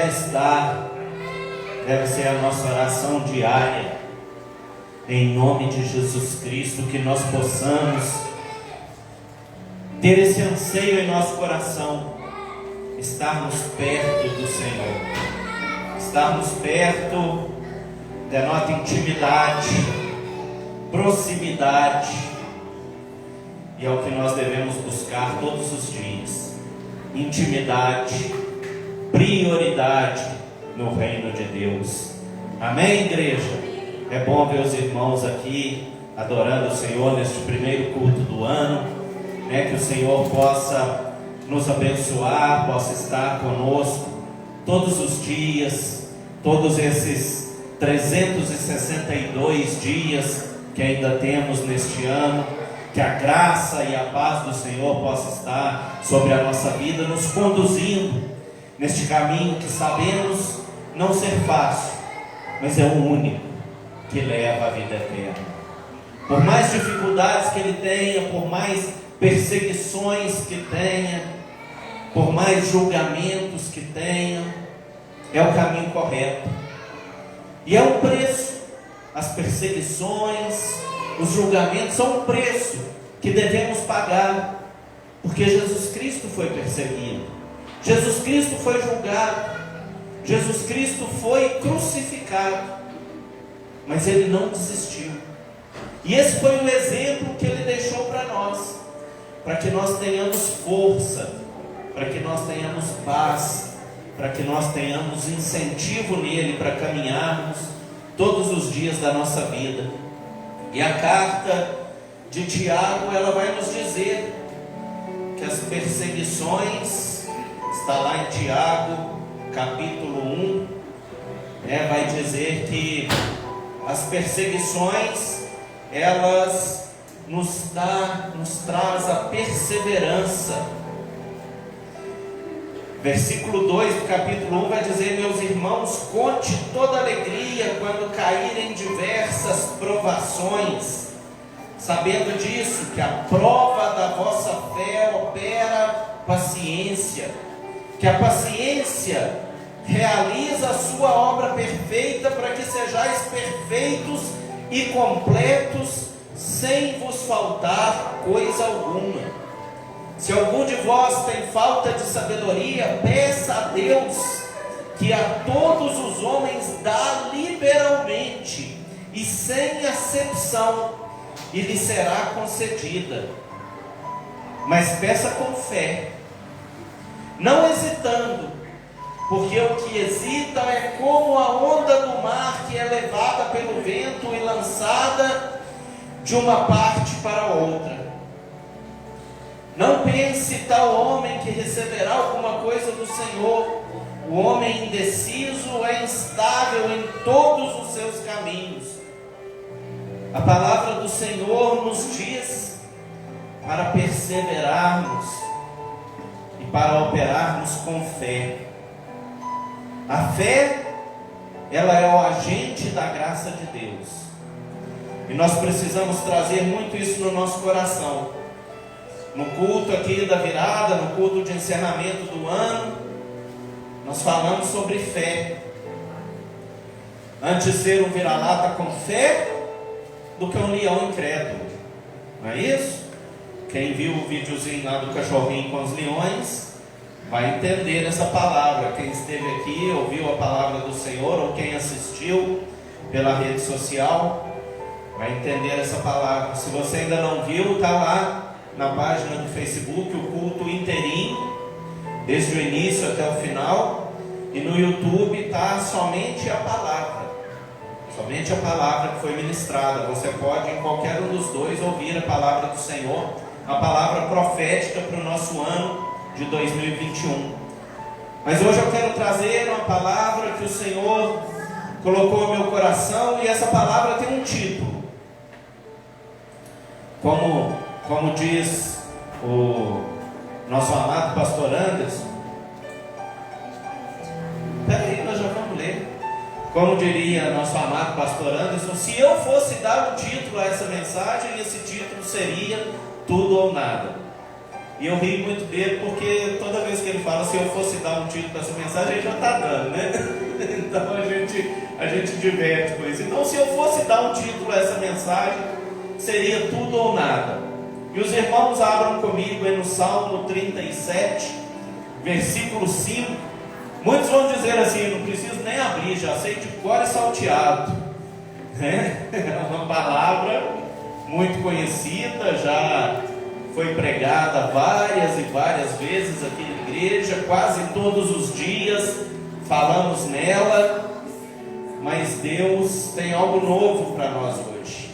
deve estar, deve ser a nossa oração diária, em nome de Jesus Cristo, que nós possamos ter esse anseio em nosso coração, estarmos perto do Senhor, estarmos perto, denota intimidade, proximidade, e é o que nós devemos buscar todos os dias: intimidade, prioridade no reino de Deus. Amém, igreja? É bom ver os irmãos aqui adorando o Senhor neste primeiro culto do ano, que o Senhor possa nos abençoar, possa estar conosco todos os dias, todos esses 362 dias que ainda temos neste ano. Que a graça e a paz do Senhor possa estar sobre a nossa vida, nos conduzindo neste caminho que sabemos não ser fácil, mas é o único que leva à vida eterna. Por mais dificuldades que ele tenha, por mais perseguições que tenha, por mais julgamentos que tenha, é o caminho correto. E é um preço. As perseguições, os julgamentos são um preço que devemos pagar, porque Jesus Cristo foi perseguido, Jesus Cristo foi julgado, Jesus Cristo foi crucificado, mas Ele não desistiu. E esse foi o exemplo que Ele deixou para nós, para que nós tenhamos força, para que nós tenhamos paz, para que nós tenhamos incentivo nele para caminharmos todos os dias da nossa vida. E a carta de Tiago, ela vai nos dizer que as perseguições, está lá em Tiago, capítulo 1, vai dizer que as perseguições, elas nos traz a perseverança. Versículo 2 do capítulo 1 vai dizer: meus irmãos, conte toda alegria quando caírem diversas provações, sabendo disso, que a prova da vossa fé opera paciência, que a paciência realiza a sua obra perfeita, para que sejais perfeitos e completos, sem vos faltar coisa alguma. Se algum de vós tem falta de sabedoria, peça a Deus, que a todos os homens dá liberalmente e sem acepção, e lhe será concedida. Mas peça com fé, não hesitando, porque o que hesita é como a onda do mar, que é levada pelo vento e lançada de uma parte para outra. Não pense tal homem que receberá alguma coisa do Senhor. O homem indeciso é instável em todos os seus caminhos. A palavra do Senhor nos diz para perseverarmos e para operarmos com fé. A fé, ela é o agente da graça de Deus. E nós precisamos trazer muito isso no nosso coração. No culto aqui da virada, no culto de encerramento do ano, nós falamos sobre fé. Antes ser um vira-lata com fé do que um leão incrédulo, não é isso? Quem viu o videozinho lá do cachorrinho com os leões vai entender essa palavra. Quem esteve aqui, ouviu a palavra do Senhor, ou quem assistiu pela rede social, vai entender essa palavra. Se você ainda não viu, está lá na página do Facebook o culto inteirinho, desde o início até o final. E no YouTube está somente a palavra que foi ministrada. Você pode em qualquer um dos dois ouvir a palavra do Senhor, a palavra profética para o nosso ano de 2021. Mas hoje eu quero trazer uma palavra que o Senhor colocou no meu coração, e essa palavra tem um título. Como diz o nosso amado pastor Anderson, peraí, nós já vamos ler. Como diria nosso amado pastor Anderson, se eu fosse dar um título a essa mensagem, esse título seria Tudo ou Nada. E eu ri muito dele porque toda vez que ele fala, se eu fosse dar um título para essa mensagem, ele já está dando, né? Então a gente diverte com isso. Então, se eu fosse dar um título a essa mensagem, seria tudo ou nada. E os irmãos abram comigo aí no Salmo 37, versículo 5. Muitos vão dizer assim: não preciso nem abrir, já sei de cor e salteado. É uma palavra muito conhecida, já foi pregada várias e várias vezes aqui na igreja, quase todos os dias falamos nela, mas Deus tem algo novo para nós hoje.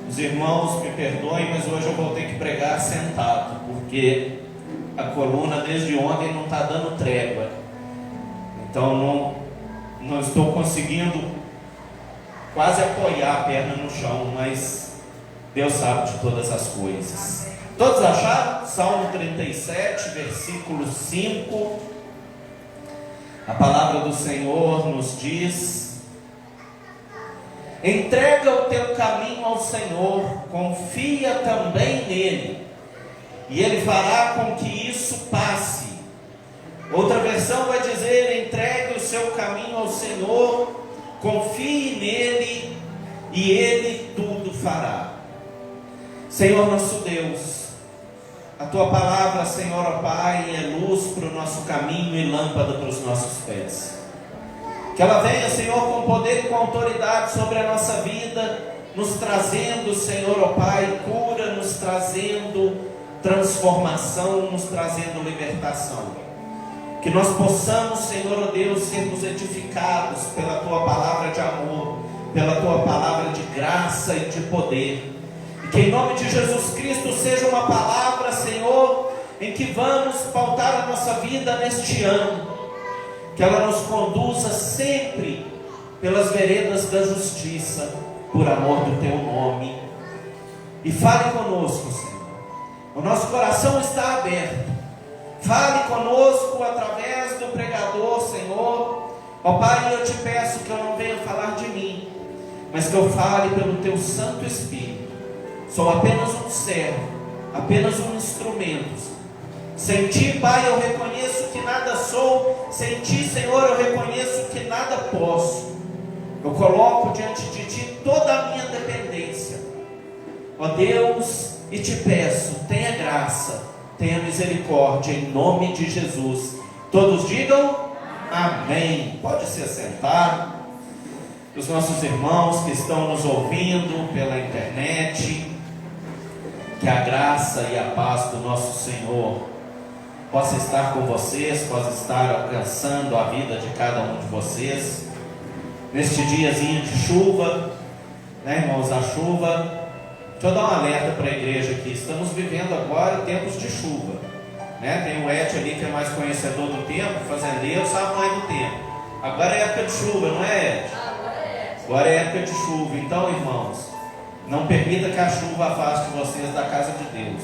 Os irmãos me perdoem, mas hoje eu vou ter que pregar sentado, porque a coluna desde ontem não está dando trégua, então não estou conseguindo quase apoiar a perna no chão, mas Deus sabe de todas as coisas. Todos acharam? Salmo 37, versículo 5. A palavra do Senhor nos diz: entrega o teu caminho ao Senhor, confia também nele, e ele fará com que isso passe. Outra versão vai dizer: entregue o seu caminho ao Senhor, confie nele, e ele tudo fará. Senhor nosso Deus, a tua palavra, Senhor, ó Pai, é luz para o nosso caminho e lâmpada para os nossos pés. Que ela venha, Senhor, com poder e com autoridade sobre a nossa vida, nos trazendo, Senhor, ó Pai, cura, nos trazendo transformação, nos trazendo libertação. Que nós possamos, Senhor, ó Deus, sermos edificados pela tua palavra de amor, pela tua palavra de graça e de poder. Que em nome de Jesus Cristo seja uma palavra, Senhor, em que vamos pautar a nossa vida neste ano. Que ela nos conduza sempre pelas veredas da justiça, por amor do teu nome. E fale conosco, Senhor. O nosso coração está aberto. Fale conosco através do pregador, Senhor. Ó Pai, eu te peço que eu não venha falar de mim, mas que eu fale pelo teu Santo Espírito. Sou apenas um servo, apenas um instrumento. Sem ti, Pai, eu reconheço que nada sou. Sem ti, Senhor, eu reconheço que nada posso. Eu coloco diante de ti toda a minha dependência, ó Deus, e te peço, tenha graça, tenha misericórdia, em nome de Jesus. Todos digam amém. Pode se assentar. Os nossos irmãos que estão nos ouvindo pela internet, que a graça e a paz do nosso Senhor possa estar com vocês, possa estar alcançando a vida de cada um de vocês, neste diazinho de chuva, né, irmãos, a chuva. Deixa eu dar um alerta para a igreja aqui, estamos vivendo agora tempos de chuva, né? Tem o Ed ali que é mais conhecedor do tempo, fazendeiro, sabe mais do tempo. Agora é época de chuva, não é, Ed? Agora é época de chuva. Então, irmãos, não permita que a chuva afaste vocês da casa de Deus.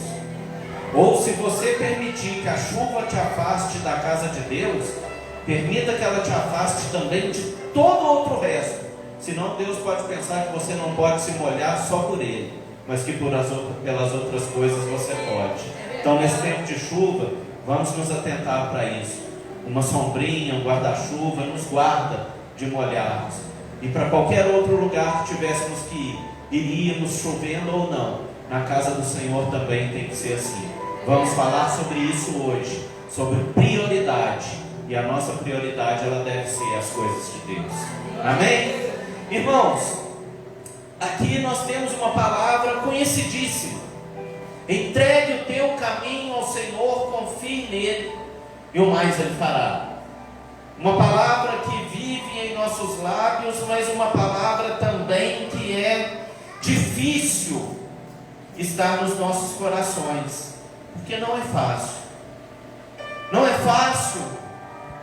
Ou se você permitir que a chuva te afaste da casa de Deus, permita que ela te afaste também de todo outro resto. Senão Deus pode pensar que você não pode se molhar só por Ele, mas que pelas outras coisas você pode. Então, nesse tempo de chuva, vamos nos atentar para isso. Uma sombrinha, um guarda-chuva nos guarda de molharmos. E para qualquer outro lugar que tivéssemos que ir, iríamos chovendo ou não, na casa do Senhor também tem que ser assim. Vamos falar sobre isso hoje, sobre prioridade, e a nossa prioridade, ela deve ser as coisas de Deus. Amém? Irmãos, aqui nós temos uma palavra conhecidíssima: entregue o teu caminho ao Senhor, confie nele, e o mais Ele fará. Uma palavra que vive em nossos lábios, mas uma palavra também que é difícil estar nos nossos corações, porque não é fácil. Não é fácil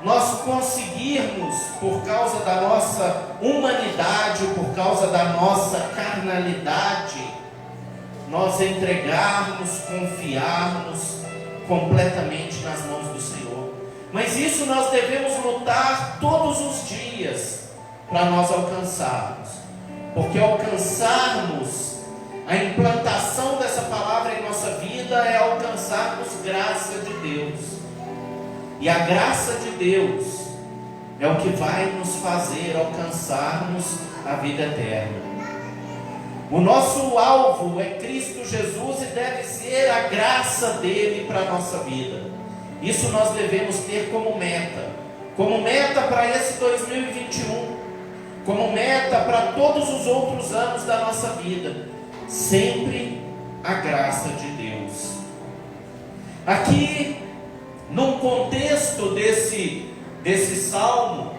nós conseguirmos, por causa da nossa humanidade, por causa da nossa carnalidade, nós entregarmos, confiarmos completamente nas mãos do Senhor. Mas isso nós devemos lutar todos os dias para nós alcançarmos, porque alcançarmos a implantação dessa palavra em nossa vida vida é alcançarmos graça de Deus. E a graça de Deus é o que vai nos fazer alcançarmos a vida eterna. O nosso alvo é Cristo Jesus e deve ser a graça dele para a nossa vida. Isso nós devemos ter como meta para esse 2021, como meta para todos os outros anos da nossa vida. Sempre a graça de Deus. Aqui, num contexto desse salmo,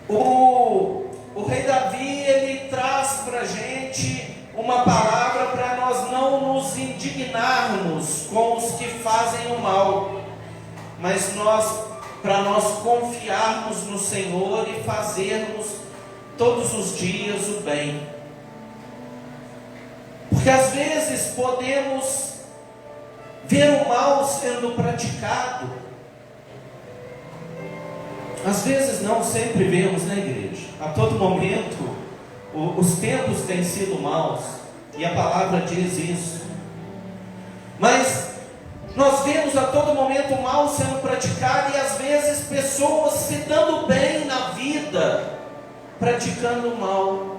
o rei Davi, ele traz para a gente uma palavra para nós não nos indignarmos com os que fazem o mal, mas para nós confiarmos no Senhor e fazermos todos os dias o bem. Porque às vezes podemos ver o mal sendo praticado. Às vezes não, sempre vemos na igreja. A todo momento, os tempos têm sido maus, e a palavra diz isso. Mas nós vemos a todo momento o mal sendo praticado, e às vezes pessoas se dando bem na vida, praticando o mal.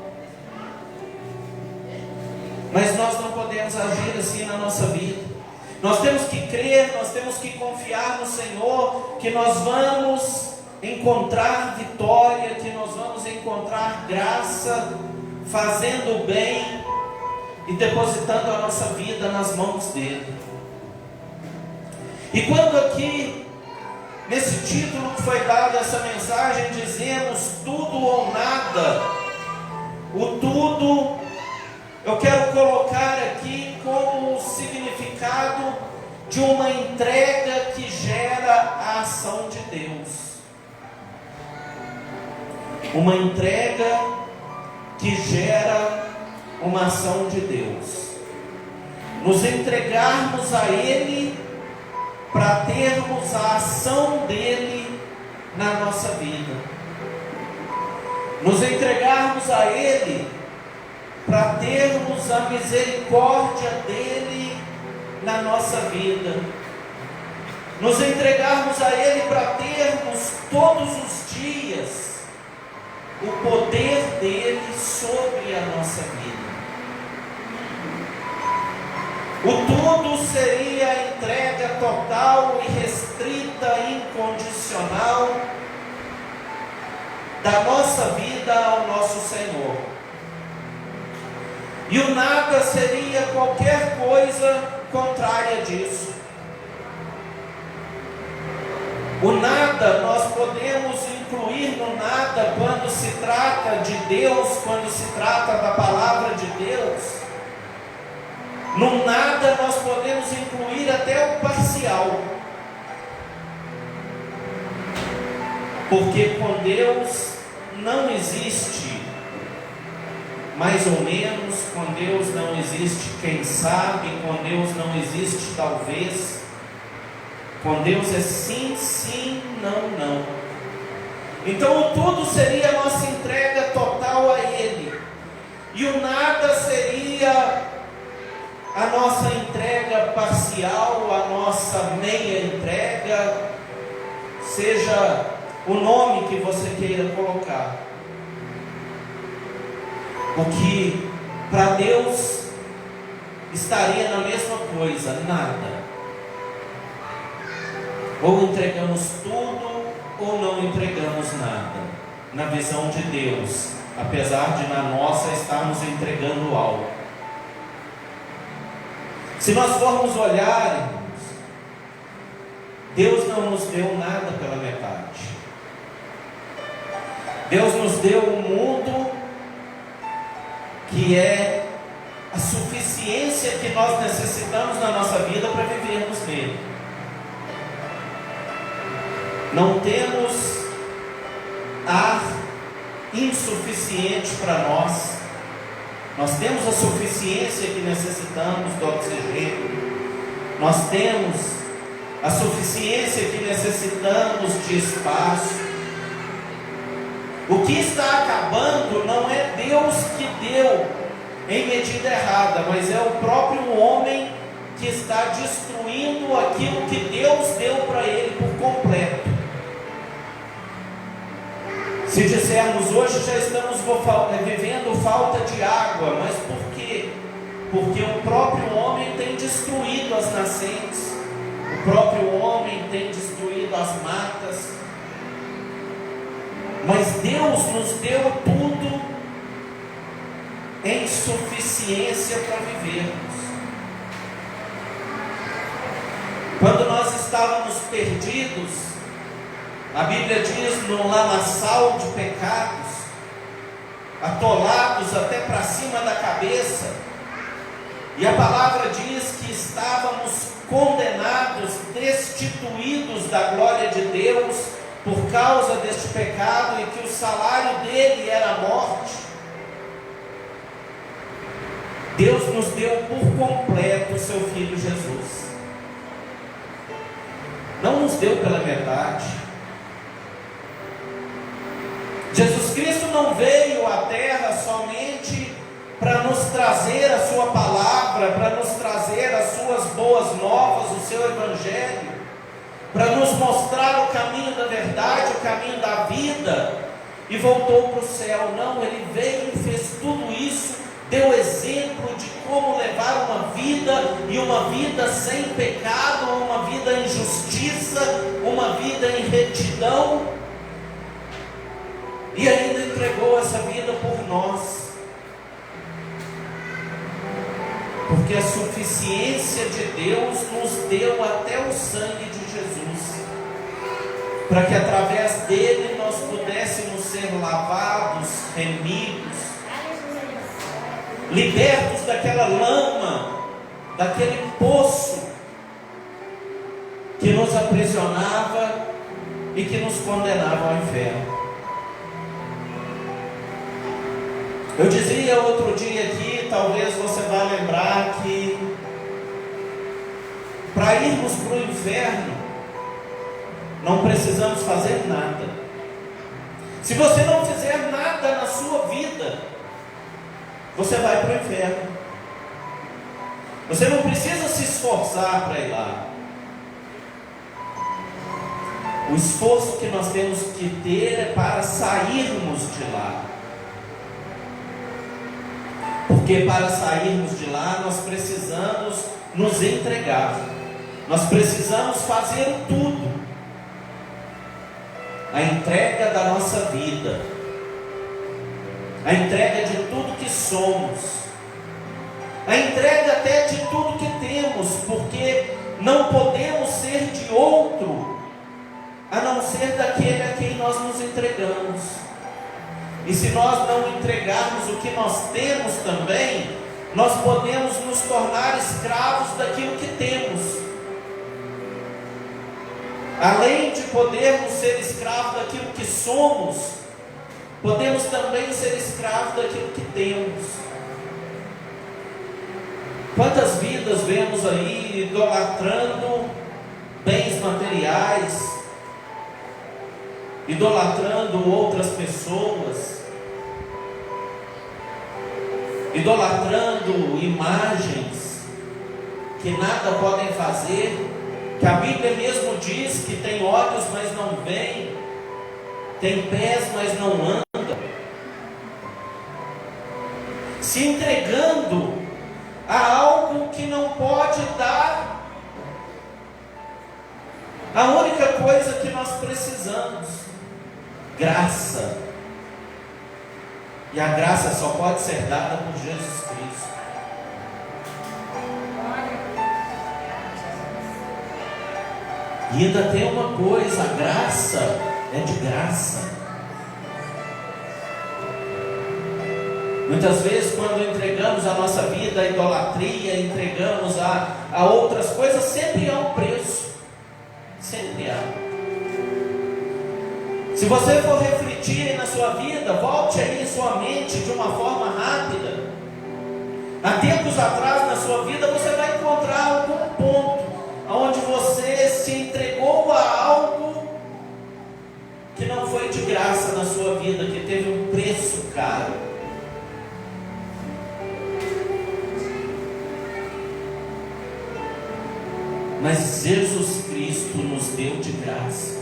Mas nós não podemos agir assim na nossa vida. Nós temos que crer, nós temos que confiar no Senhor, que nós vamos encontrar vitória, que nós vamos encontrar graça, fazendo o bem e depositando a nossa vida nas mãos dele. E quando aqui, nesse título que foi dado essa mensagem, dizemos tudo ou nada, o tudo eu quero colocar aqui como o significado de uma entrega que gera a ação de Deus. Uma entrega que gera uma ação de Deus. Nos entregarmos a Ele para termos a ação dEle na nossa vida. Nos entregarmos a Ele para termos a misericórdia dEle na nossa vida. Nos entregarmos a Ele para termos todos os dias o poder dele sobre a nossa vida. O tudo seria a entrega total e restrita, incondicional da nossa vida ao nosso Senhor. E o nada seria qualquer coisa contrária disso. O nada, nós podemos incluir no nada quando se trata de Deus, quando se trata da palavra de Deus. No nada nós podemos incluir até o parcial. Porque com Deus não existe mais ou menos, com Deus não existe quem sabe, com Deus não existe talvez. Com Deus é sim, sim, não, não. Então o tudo seria a nossa entrega total a Ele. E o nada seria a nossa entrega parcial, a nossa meia entrega, seja o nome que você queira colocar. O que para Deus estaria na mesma coisa, nada. Ou entregamos tudo, ou não entregamos nada, na visão de Deus, apesar de na nossa estarmos entregando algo. Se nós formos olhar, irmãos, Deus não nos deu nada pela metade. Deus nos deu um mundo que é a suficiência que nós necessitamos na nossa vida para vivermos nele. Não temos ar insuficiente para nós. Nós temos a suficiência que necessitamos do oxigênio. Nós temos a suficiência que necessitamos de espaço. O que está acabando não é Deus que deu, em medida errada, mas é o próprio homem que está destruindo aquilo que Deus deu para ele por completo. Se dissermos hoje já estamos vivendo falta de água, mas por quê? Porque o próprio homem tem destruído as nascentes, o próprio homem tem destruído as matas, mas Deus nos deu tudo em suficiência para vivermos. Quando nós estávamos perdidos, a Bíblia diz, no lamaçal de pecados, atolados até para cima da cabeça, e a palavra diz que estávamos condenados, destituídos da glória de Deus por causa deste pecado, e que o salário dele era a morte. Deus nos deu por completo o seu Filho Jesus. Não nos deu pela metade. Jesus Cristo não veio à terra somente para nos trazer a sua palavra, para nos trazer as suas boas novas, o seu evangelho, para nos mostrar o caminho da verdade, o caminho da vida, e voltou para o céu. Não, ele veio e fez tudo isso, deu exemplo de como levar uma vida, e uma vida sem pecado, uma vida em justiça, uma vida em retidão, e ainda entregou essa vida por nós, porque a suficiência de Deus nos deu até o sangue de Jesus, para que através dele nós pudéssemos ser lavados, remidos, libertos daquela lama, daquele poço que nos aprisionava e que nos condenava ao inferno. Eu dizia outro dia aqui, talvez você vá lembrar, que para irmos para o inferno não precisamos fazer nada. Se você não fizer nada na sua vida, você vai para o inferno. Você não precisa se esforçar para ir lá. O esforço que nós temos que ter é para sairmos de lá. Porque para sairmos de lá nós precisamos nos entregar. Nós precisamos fazer tudo. A entrega da nossa vida, a entrega de tudo que somos, a entrega até de tudo que temos, porque não podemos ser de outro a não ser daquele a quem nós nos entregamos. E se nós não entregarmos o que nós temos também, nós podemos nos tornar escravos daquilo que temos. Além de podermos ser escravos daquilo que somos, podemos também ser escravos daquilo que temos. Quantas vidas vemos aí idolatrando bens materiais, idolatrando outras pessoas, idolatrando imagens que nada podem fazer, que a Bíblia mesmo diz que tem olhos, mas não veem, tem pés, mas não andam, se entregando a algo que não pode dar a única coisa que nós precisamos: graça. E a graça só pode ser dada por Jesus Cristo. E ainda tem uma coisa: a graça é de graça. Muitas vezes, quando entregamos a nossa vida à idolatria, entregamos a outras coisas, sempre há um preço. Sempre há. Se você for refletir na sua vida, volte aí em sua mente de uma forma rápida. Há tempos atrás na sua vida você vai encontrar algum ponto onde você se entregou a algo que não foi de graça na sua vida, que teve um preço caro. mas Jesus Cristo nos deu de graça.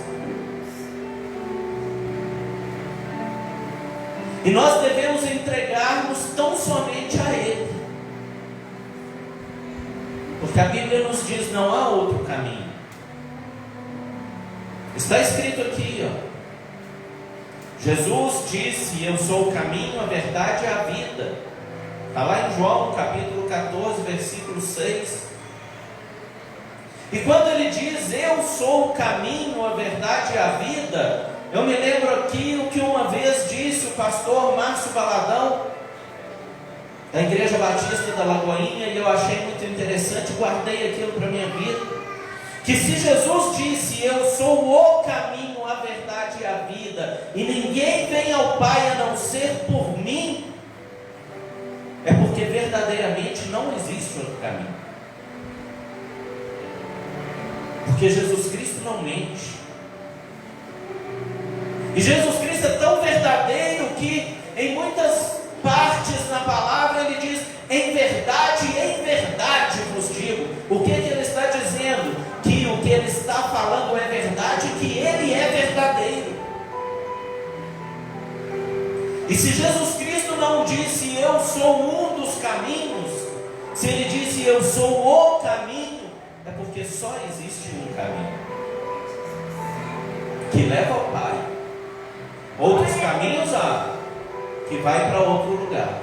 E nós devemos entregar-nos tão somente a Ele, porque a Bíblia nos diz: não há outro caminho. Está escrito aqui, Jesus disse: eu sou o caminho, a verdade e a vida. Está lá em João capítulo 14, versículo 6. E quando ele diz: eu sou o caminho, a verdade e a vida, eu me lembro aqui o que uma vez disse o pastor Márcio Valadão, da Igreja Batista da Lagoinha, e eu achei muito interessante, guardei aquilo para a minha vida, que se Jesus disse: eu sou o caminho, a verdade e a vida, e ninguém vem ao Pai a não ser por mim, é porque verdadeiramente não existe outro caminho. Porque Jesus Cristo não mente. E Jesus Cristo é tão verdadeiro que em muitas partes na palavra ele diz: em verdade vos digo. O que ele está dizendo? Que o que ele está falando é verdade, que ele é verdadeiro. E se Jesus Cristo não disse: eu sou um dos caminhos, se ele disse: eu sou o caminho, é porque só existe um caminho que leva ao Pai. Outros caminhos há, que vai para outro lugar.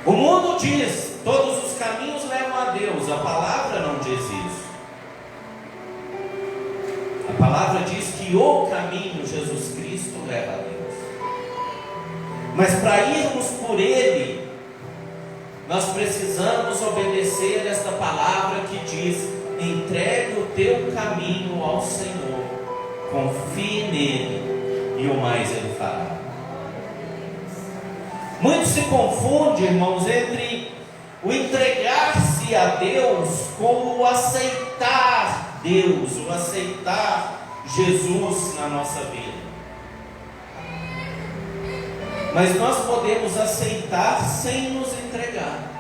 O mundo diz: todos os caminhos levam a Deus. A palavra não diz isso. A palavra diz que o caminho, Jesus Cristo, leva a Deus. Mas para irmos por Ele, nós precisamos obedecer esta palavra que diz: entregue o teu caminho ao Senhor, confie nele, e o mais Ele fará. Muito se confunde, irmãos, entre o entregar-se a Deus com o aceitar Deus, o aceitar Jesus na nossa vida. Mas nós podemos aceitar sem nos entregar.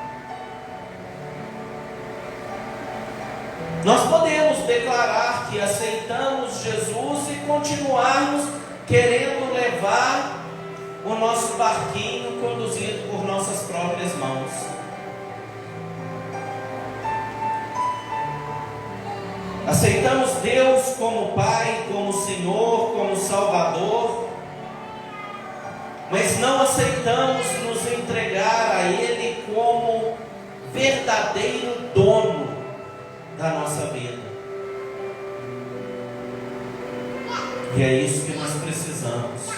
Nós podemos declarar que aceitamos Jesus e continuarmos querendo levar o nosso barquinho conduzido por nossas próprias mãos. Aceitamos Deus como Pai, como Senhor, como Salvador, mas não aceitamos nos entregar a Ele como verdadeiro dono da nossa vida. E é isso que nós precisamos: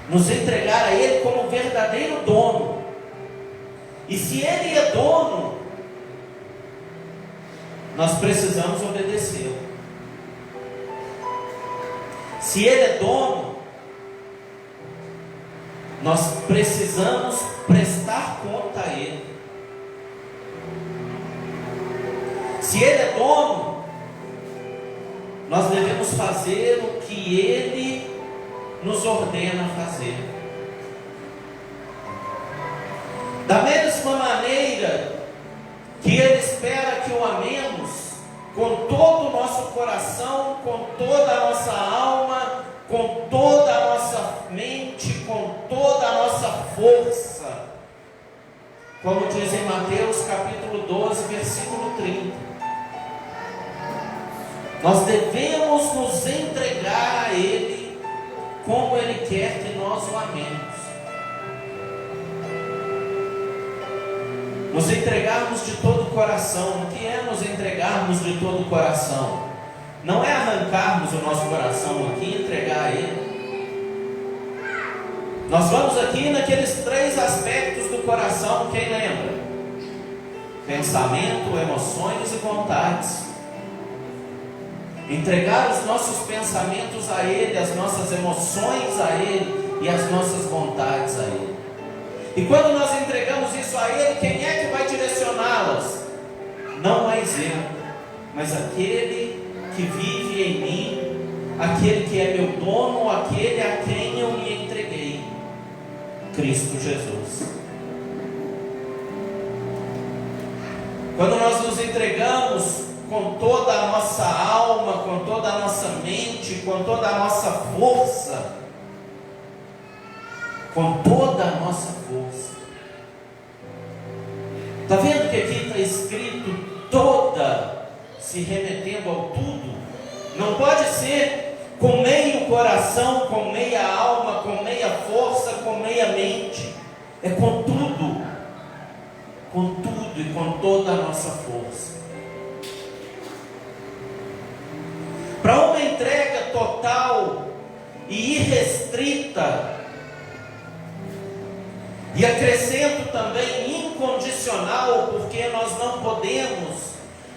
nos entregar a Ele como verdadeiro dono. E se Ele é dono, nós precisamos obedecê-lo. Se Ele é dono, nós precisamos prestar conta a Ele. Se Ele é dono, nós devemos fazer o que Ele nos ordena fazer. Da mesma maneira que Ele espera que o amemos com todo o nosso coração, com toda a nossa alma, com toda a nossa mente, com toda a nossa força, como diz em Mateus capítulo 12, versículo 30. Nós devemos nos entregar a Ele como Ele quer que nós o amemos. Nos entregarmos de todo o coração. O que é nos entregarmos de todo o coração? Não é arrancarmos o nosso coração aqui e entregar a Ele. Nós vamos aqui naqueles 3 aspectos do coração, quem lembra? Pensamento, emoções e vontades. Entregar os nossos pensamentos a Ele, as nossas emoções a Ele e as nossas vontades a Ele. E quando nós entregamos isso a Ele, quem é que vai direcioná-las? Não mais eu, mas aquele que vive em mim, aquele que é meu dono, aquele a quem eu me entreguei, Cristo Jesus. Quando nós nos entregamos com toda a nossa alma, com toda a nossa mente, com toda a nossa força, com toda a nossa força. Está vendo que aqui está escrito toda, se remetendo ao tudo? Não pode ser com meio coração, com meia alma, com meia força, com meia mente. É com tudo e com toda a nossa força. Para uma entrega total e irrestrita, e acrescento também incondicional, porque nós não podemos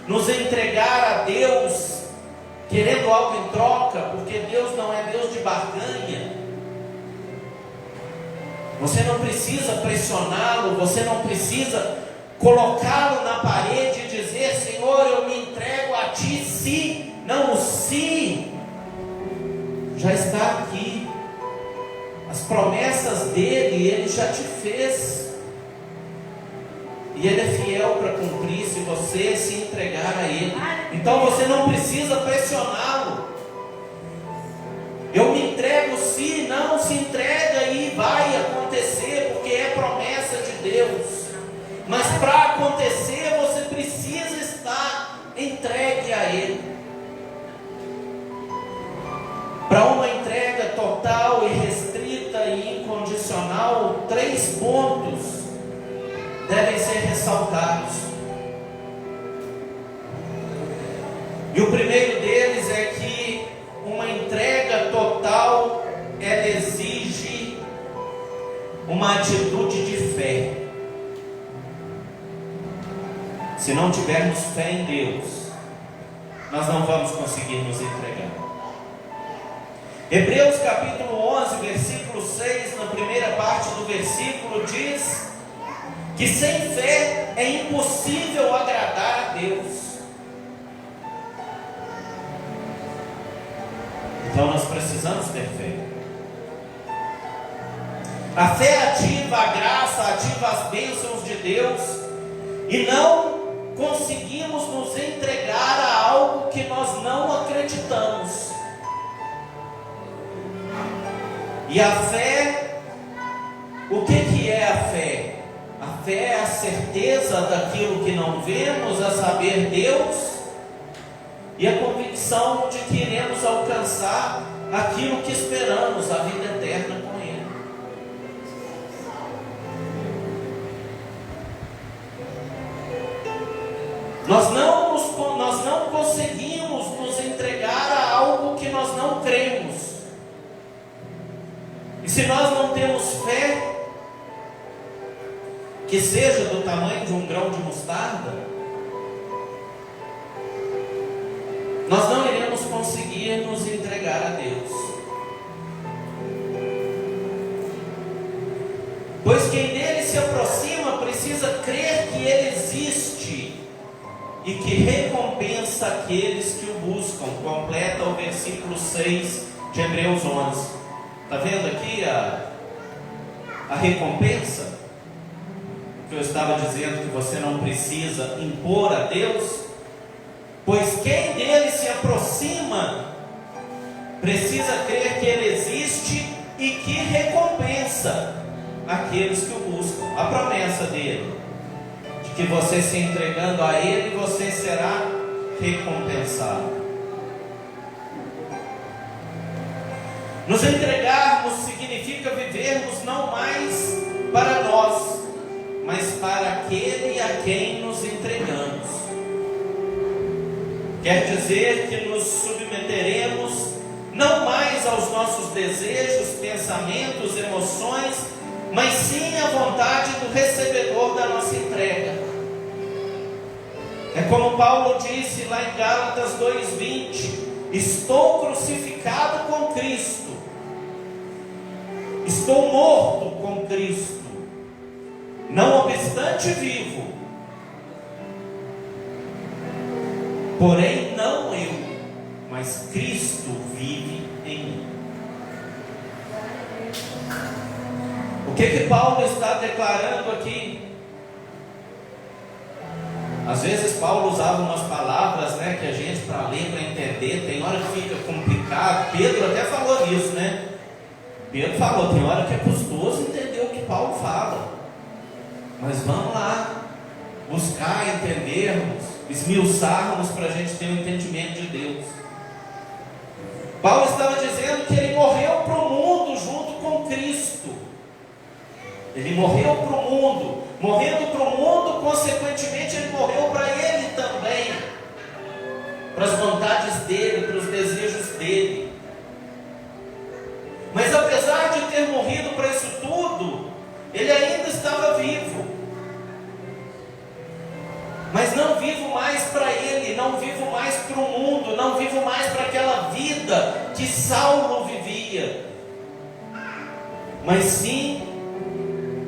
nos entregar a Deus querendo algo em troca, porque Deus não é Deus de barganha. Você não precisa pressioná-lo, você não precisa colocá-lo na parede e dizer: Senhor, eu me entrego a Ti, se. Não, o se já está aqui. As promessas dele, ele já te fez. E ele é fiel para cumprir, se você se entregar a ele. Então você não precisa pressioná-lo. Eu me entrego, se não, se entrega e vai acontecer, porque é promessa de Deus. Mas para acontecer, você precisa estar entregue a ele. Para uma entrega total e restrita e incondicional, 3 pontos devem ser ressaltados. E o primeiro deles é que uma entrega total, ela exige uma atitude de fé. Se não tivermos fé em Deus, nós não vamos conseguir nos entregar. Hebreus capítulo 11, versículo 6, na primeira parte do versículo, diz que sem fé é impossível agradar a Deus. Então nós precisamos ter fé. A fé ativa a graça, ativa as bênçãos de Deus, e não conseguimos nos entregar a algo que nós não acreditamos. E a fé, o que é a fé? A fé é a certeza daquilo que não vemos, a saber, Deus, e a convicção de que iremos alcançar aquilo que esperamos, a vida eterna com Ele. Nós não conseguimos nos entregar a algo que nós não cremos. E se nós não temos fé, que seja do tamanho de um grão de mostarda, nós não iremos conseguir nos entregar a Deus. Pois quem dele se aproxima precisa crer que ele existe e que recompensa aqueles que o buscam. Completa o versículo 6 de Hebreus 11. Está vendo aqui a recompensa? Que eu estava dizendo que você não precisa impor a Deus. Pois quem dele se aproxima precisa crer que ele existe e que recompensa aqueles que o buscam. A promessa dele, de que você se entregando a ele, você será recompensado. Nos entregarmos significa vivermos não mais para nós, mas para aquele a quem nos entregamos. Quer dizer que nos submeteremos não mais aos nossos desejos, pensamentos, emoções, mas sim à vontade do recebedor da nossa entrega. É como Paulo disse lá em Gálatas 2:20: estou crucificado com Cristo, estou morto com Cristo, não obstante vivo, porém não eu, mas Cristo vive em mim. O que Paulo está declarando aqui? Às vezes Paulo usava umas palavras, né, que a gente, para ler, para entender, tem hora que fica complicado. Pedro até falou isso, né? Pedro falou, tem hora que é custoso entender o que Paulo fala. Mas vamos lá, buscar entendermos, esmiuçarmos para a gente ter um entendimento de Deus. Paulo estava dizendo que ele morreu para o mundo junto com Cristo. Ele morreu para o mundo. Morrendo para o mundo, consequentemente, ele morreu para ele também. Para as vontades dele, para os desejos dele. Mas apesar de ter morrido para isso tudo, ele ainda estava vivo. Mas não vivo mais para ele, não vivo mais para o mundo, não vivo mais para aquela vida que Saulo vivia, mas sim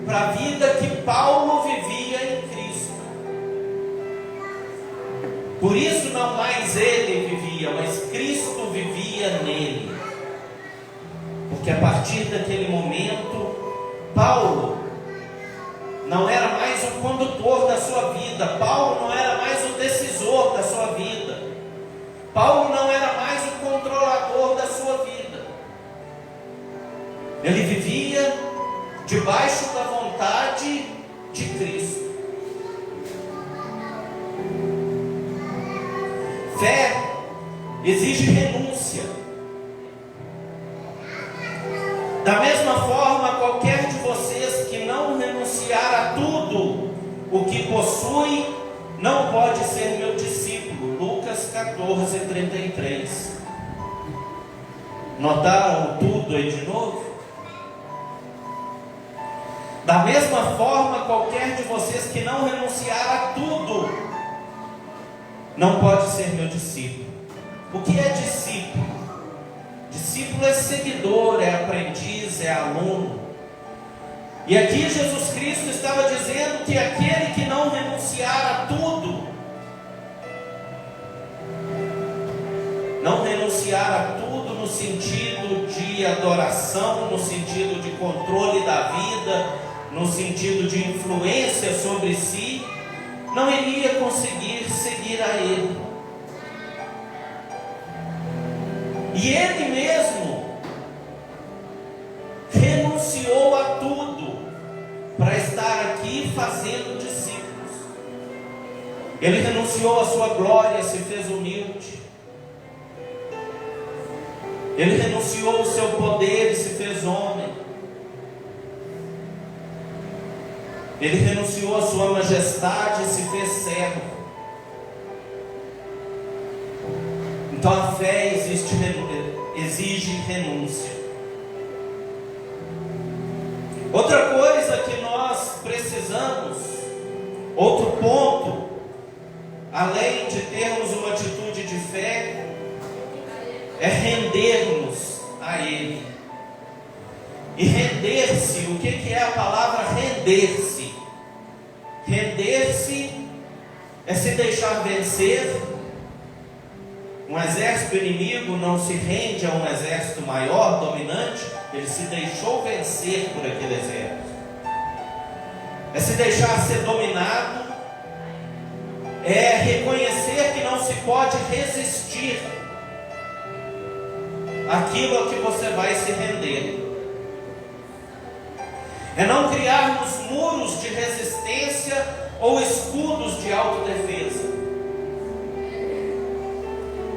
para a vida que Paulo vivia em Cristo. Por isso não mais ele vivia, mas Cristo vivia nele. Porque a partir daquele momento, Paulo não era mais o condutor da sua vida, Paulo não era mais o decisor da sua vida, Paulo não era mais o controlador da sua vida. Ele vivia debaixo da vontade de Cristo. Fé exige renúncia. Da mesma forma, qualquer de vocês que não renunciar a tudo o que possui, não pode ser meu discípulo. Lucas 14:33. Notaram tudo aí de novo? Da mesma forma, qualquer de vocês que não renunciar a tudo, não pode ser meu discípulo. O que é discípulo? Discípulo é seguidor, é aprendiz, é aluno. E aqui Jesus Cristo estava dizendo que aquele que não renunciar a tudo, não renunciar a tudo no sentido de adoração, no sentido de controle da vida, no sentido de influência sobre si, não iria conseguir seguir a Ele. E Ele mesmo renunciou a tudo para estar aqui fazendo discípulos. Ele renunciou à sua glória, se fez humilde. Ele renunciou ao seu poder e se fez homem. Ele renunciou à sua majestade e se fez servo. Então a fé exige renúncia. Outra coisa que nós precisamos, outro ponto, além de termos uma atitude de fé, é rendermos a Ele. E render-se, o que é a palavra render-se? Render-se é se deixar vencer. Um exército inimigo não se rende a um exército maior, dominante, ele se deixou vencer por aquele exército. É se deixar ser dominado, é reconhecer que não se pode resistir àquilo a que você vai se render. É não criarmos muros de resistência ou escudos de autodefesa.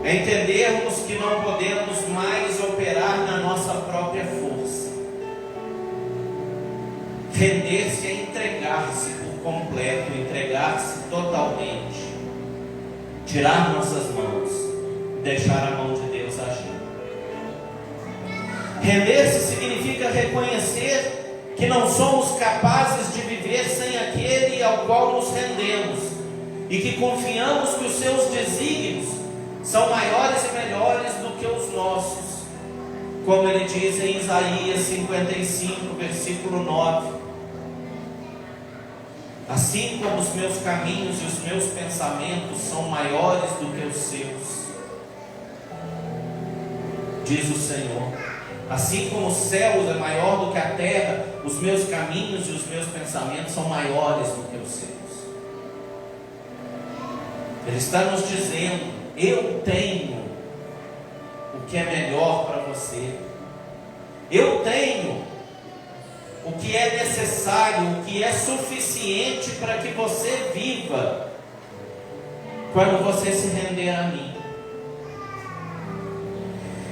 É entendermos que não podemos mais operar na nossa própria força. Render-se é entregar-se por completo, entregar-se totalmente, tirar nossas mãos e deixar a mão de Deus agir. Render-se significa reconhecer que não somos capazes de viver sem aquele ao qual nos rendemos, e que confiamos que os seus desígnios são maiores e melhores do que os nossos, como ele diz em Isaías 55, versículo 9: assim como os meus caminhos e os meus pensamentos são maiores do que os seus, diz o Senhor. Assim como os céus é maior do que a terra, os meus caminhos e os meus pensamentos são maiores do que os seus. Ele está nos dizendo: eu tenho o que é melhor para você. Eu tenho o que é necessário, o que é suficiente para que você viva quando você se render a mim.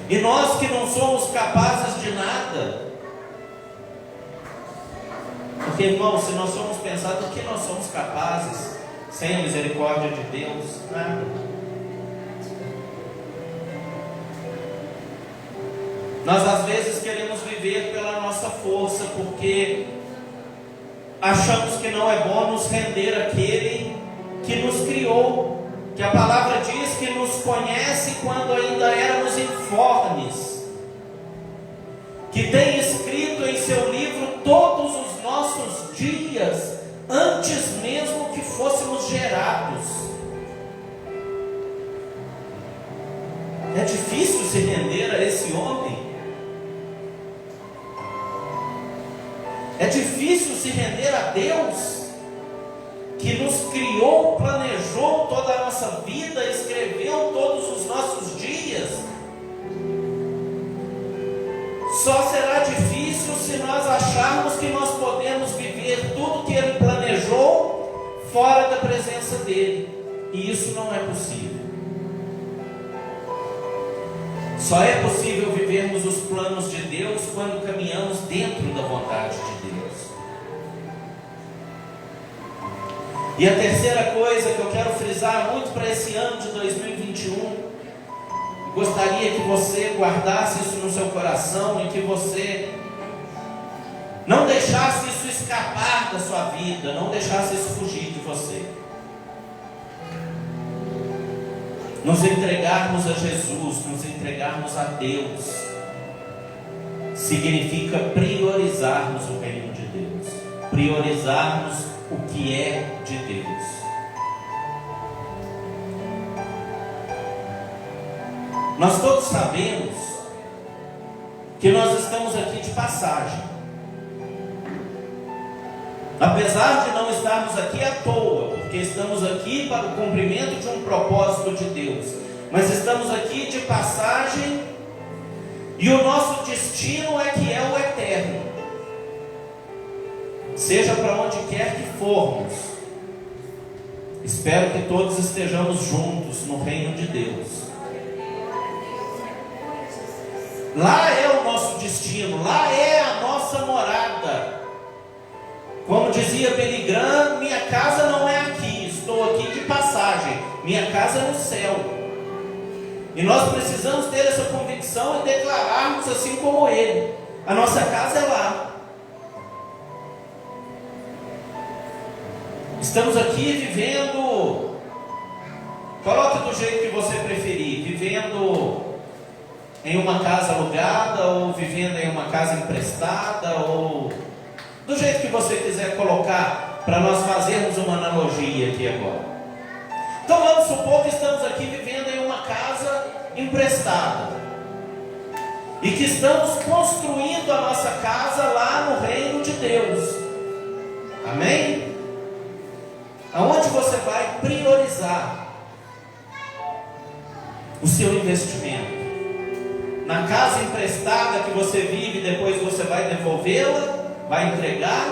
E nós que não somos capazes de nada, porque, irmão, se nós somos pensar do que nós somos capazes, sem a misericórdia de Deus, nada. Nós às vezes queremos viver pela nossa força, porque achamos que não é bom nos render àquele que nos criou, que a palavra diz que nos conhece quando ainda éramos informes, que tem escrito em seu livro todos os nossos dias, antes mesmo que fôssemos gerados. É difícil se render a esse homem. É difícil se render a Deus, que nos criou, planejou toda a nossa vida, escreveu todos os nossos dias. Só será difícil se nós acharmos que nós podemos viver tudo que Ele planejou fora da presença dEle. E isso não é possível. Só é possível vivermos os planos de Deus quando caminhamos dentro da vontade de Deus. E a terceira coisa que eu quero frisar muito para esse ano de 2021, gostaria que você guardasse isso no seu coração e que você não deixasse isso escapar da sua vida, não deixasse isso fugir de você. Nos entregarmos a Jesus, nos entregarmos a Deus, significa priorizarmos o reino de Deus, priorizarmos o que é de Deus. Nós todos sabemos que nós estamos aqui de passagem. Apesar de não estarmos aqui à toa, porque estamos aqui para o cumprimento de um propósito de Deus, mas estamos aqui de passagem, e o nosso destino é que é o eterno. Seja para onde quer que formos, espero que todos estejamos juntos no reino de Deus. Lá é o nosso destino, lá é a nossa morada. Como dizia Billy Graham, minha casa não é aqui, estou aqui de passagem, minha casa é no céu. E nós precisamos ter essa convicção e declararmos assim como ele: a nossa casa é lá. Estamos aqui vivendo, coloque do jeito que você preferir, vivendo em uma casa alugada, ou vivendo em uma casa emprestada, ou do jeito que você quiser colocar, para nós fazermos uma analogia aqui agora. Então vamos supor que estamos aqui vivendo em uma casa emprestada, e que estamos construindo a nossa casa lá no reino de Deus. Amém? Aonde você vai priorizar o seu investimento? Na casa emprestada que você vive, depois você vai devolvê-la, vai entregar?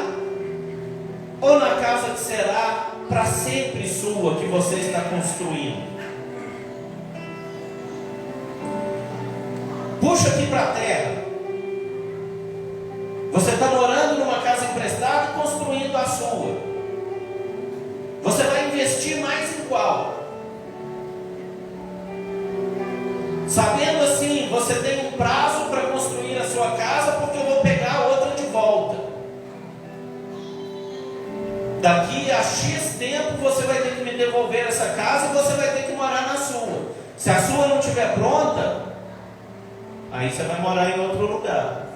Ou na casa que será para sempre sua, que você está construindo? Puxa aqui para a terra. Você está morando numa casa emprestada e construindo a sua. Você vai investir mais em qual? Sabendo assim, você tem um prazo para construir a sua casa, porque eu vou pegar a outra de volta. Daqui a X tempo você vai ter que me devolver essa casa e você vai ter que morar na sua. Se a sua não estiver pronta, aí você vai morar em outro lugar.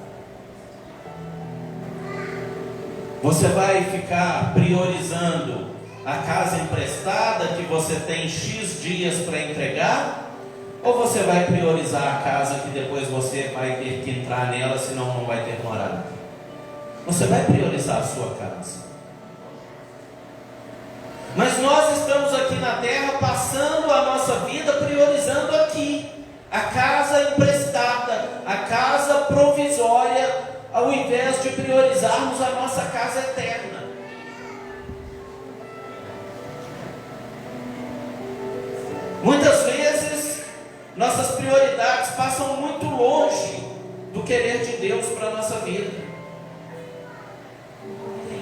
Você vai ficar priorizando a casa emprestada que você tem X dias para entregar? Ou você vai priorizar a casa que depois você vai ter que entrar nela, senão não vai ter morada? Você vai priorizar a sua casa. Mas nós estamos estamos aqui na terra, passando a nossa vida priorizando aqui, a casa emprestada, a casa provisória, ao invés de priorizarmos a nossa casa eterna. Muitas vezes, nossas prioridades passam muito longe do querer de Deus para a nossa vida.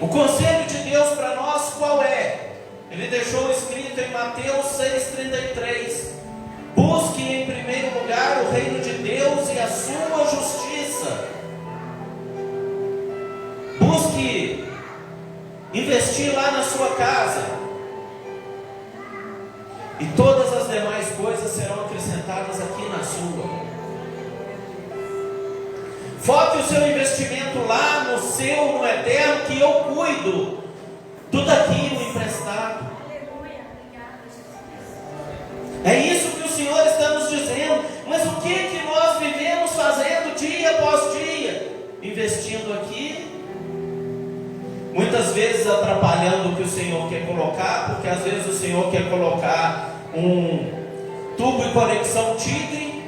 O conselho de Deus para nós qual é? Ele deixou escrito em Mateus 6,33: busque em primeiro lugar o reino de Deus e a sua justiça. Busque investir lá na sua casa, e todas as demais coisas serão acrescentadas aqui na sua. Foque o seu investimento lá no seu, no eterno, que eu cuido do daqui, no emprestado. É isso que o Senhor está nos dizendo. Mas o que nós vivemos fazendo dia após dia? Investindo aqui, muitas vezes atrapalhando o que o Senhor quer colocar, porque às vezes o Senhor quer colocar um tubo e conexão Tigre,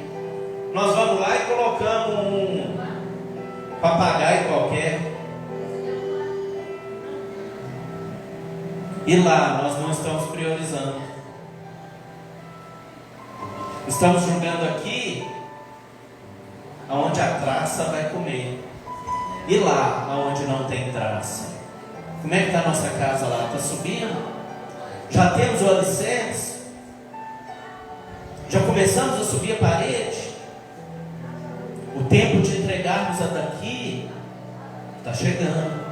nós vamos lá e colocamos um papagaio qualquer, e lá nós não estamos priorizando, estamos jogando aqui aonde a traça vai comer, e lá aonde não tem traça. Como é que está a nossa casa lá? Está subindo? Já temos o alicerce? Já começamos a subir a parede? O tempo de entregarmos a daqui está chegando.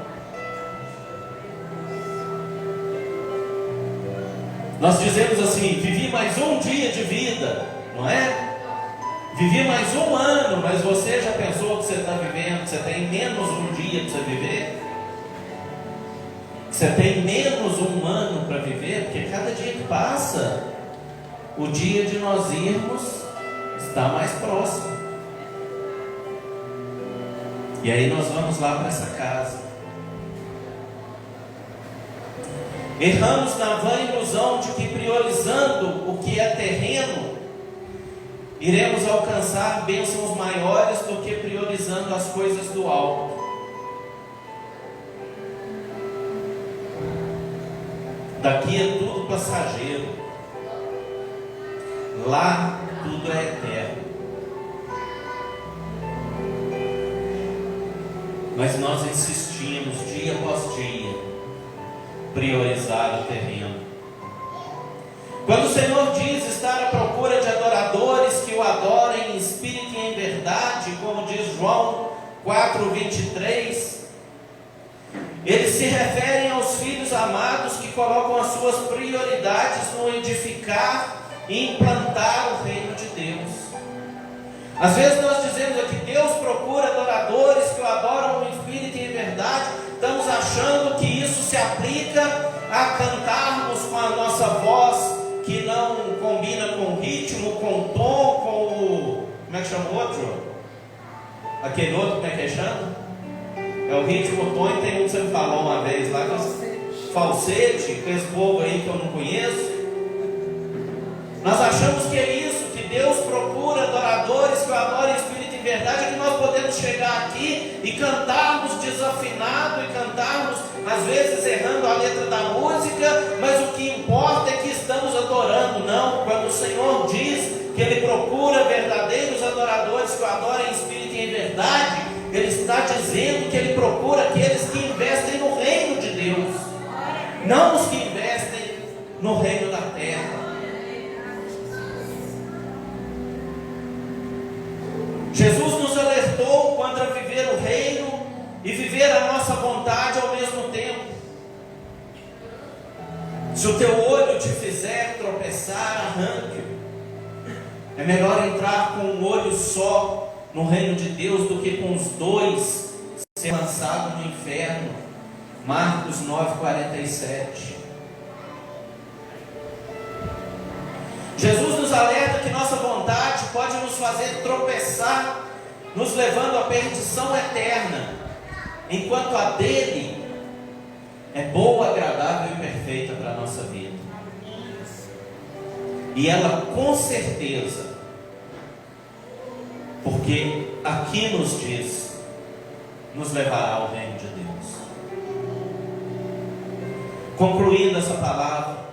Nós dizemos assim: vivi mais um dia de vida, não é? Vivi mais um ano, mas você já pensou que você está vivendo, que você tem menos um dia para você viver? Você tem menos um ano para viver, porque cada dia que passa, o dia de nós irmos está mais próximo. E aí nós vamos lá para essa casa. Erramos na vã ilusão de que priorizando o que é terreno, iremos alcançar bênçãos maiores do que priorizando as coisas do alto. Daqui é tudo passageiro, lá tudo é eterno. Mas nós insistimos dia após dia priorizar o terreno. Quando o Senhor diz estar à procura de adoradores que o adorem em espírito e em verdade, como diz João 4:23, eles se referem aos filhos amados que colocam as suas prioridades no edificar e implantar o reino de Deus. Às vezes nós dizemos aqui: Deus procura adoradores que o adoram em espírito e em verdade. Estamos achando que isso se aplica a cantarmos com a nossa voz, que não combina com o ritmo, com o tom, com o... como é que chama o outro? Aquele outro, como é que chama? É o ritmo, o tom, e tem um que você me falou uma vez lá, falsete, com esse povo aí que eu não conheço. Nós achamos que é isso, que Deus procura adoradores que o adorem em espírito e em verdade, é que nós podemos chegar aqui e cantarmos desafinado, e cantarmos, às vezes, errando a letra da música, mas o que importa é que estamos adorando. Não, quando o Senhor diz que Ele procura verdadeiros adoradores que o adorem em espírito e em verdade, Ele está dizendo que Ele procura aqueles que investem no reino de Deus, não os que investem no reino da terra. Jesus nos alertou contra viver o reino e viver a nossa vontade ao mesmo tempo. Se o teu olho te fizer tropeçar, arranque-o. É melhor entrar com um olho só no reino de Deus do que com os dois ser lançado no inferno. Marcos 9:47. Jesus nos alerta que nossa vontade pode nos fazer tropeçar, nos levando à perdição eterna, enquanto a dele é boa, agradável e perfeita para a nossa vida. E ela com certeza, porque aqui nos diz, nos levará ao reino de Deus. Concluindo essa palavra,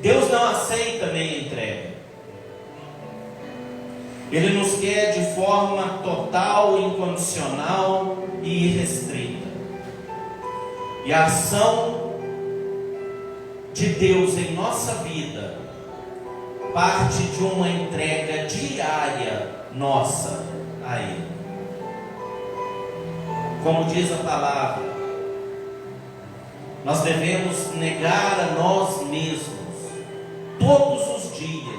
Deus não aceita meia entrega. Ele nos quer de forma total, incondicional e irrestrita. E a ação de Deus em nossa vida parte de uma entrega diária nossa a Ele. Como diz a palavra, nós devemos negar a nós mesmos todos os dias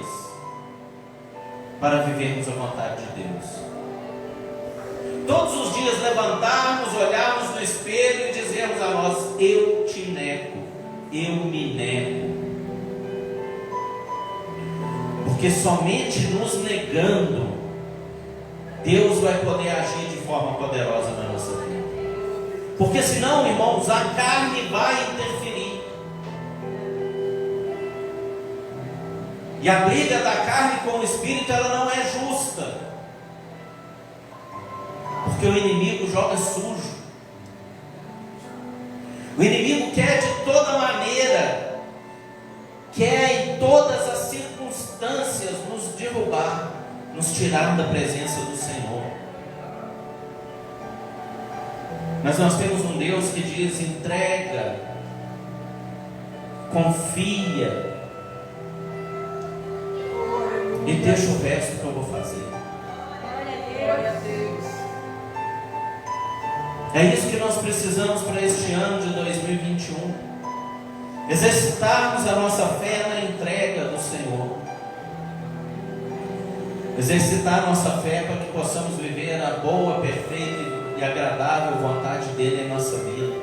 para vivermos a vontade de Deus. Todos os dias levantarmos, olharmos no espelho e dizermos a nós: eu te nego, eu me nego. Porque somente nos negando, Deus vai poder agir de forma poderosa na nossa vida. Porque senão, irmãos, a carne vai interferir. E a briga da carne com o Espírito, ela não é justa. Porque o inimigo joga sujo. O inimigo quer de toda maneira, quer em todas as circunstâncias nos derrubar, nos tirar da presença do Senhor. Mas nós temos um Deus que diz: entrega, confia, e deixa o resto que eu vou fazer. Glória a Deus. É isso que nós precisamos para este ano de 2021. Exercitarmos a nossa fé na entrega do Senhor. Exercitar a nossa fé para que possamos viver a boa, perfeita e agradável vontade dele em nossa vida.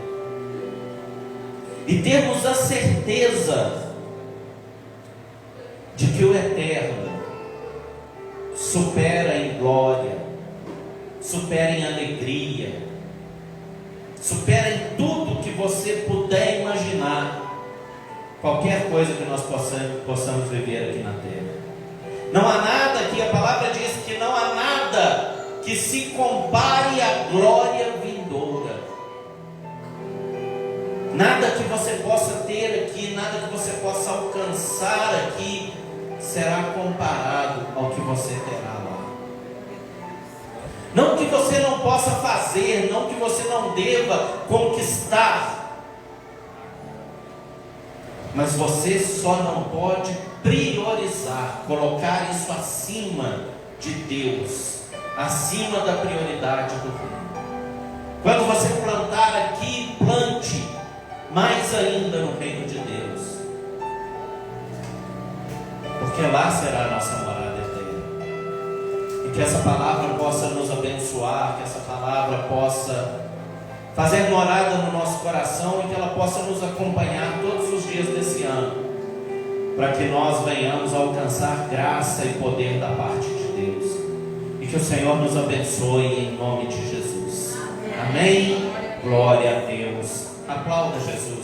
E termos a certeza de que o eterno supera em glória, supera em alegria, supera em tudo que você puder imaginar qualquer coisa que nós possamos viver aqui na terra. Não há nada que, a palavra diz que não há nada que se compare à glória vindoura. Nada que você possa ter aqui, nada que você possa alcançar aqui será comparado ao que você terá lá. Não que você não possa fazer, não que você não deva conquistar, mas você só não pode priorizar, colocar isso acima de Deus, acima da prioridade do reino. Quando você plantar aqui, plante mais ainda no reino de Deus, porque lá será a nossa morada eterna. E que essa palavra possa nos abençoar, que essa palavra possa fazer morada no nosso coração e que ela possa nos acompanhar todos os dias desse ano, para que nós venhamos a alcançar graça e poder da parte de Deus. E que o Senhor nos abençoe em nome de Jesus. Amém? Glória a Deus. Aplauda Jesus.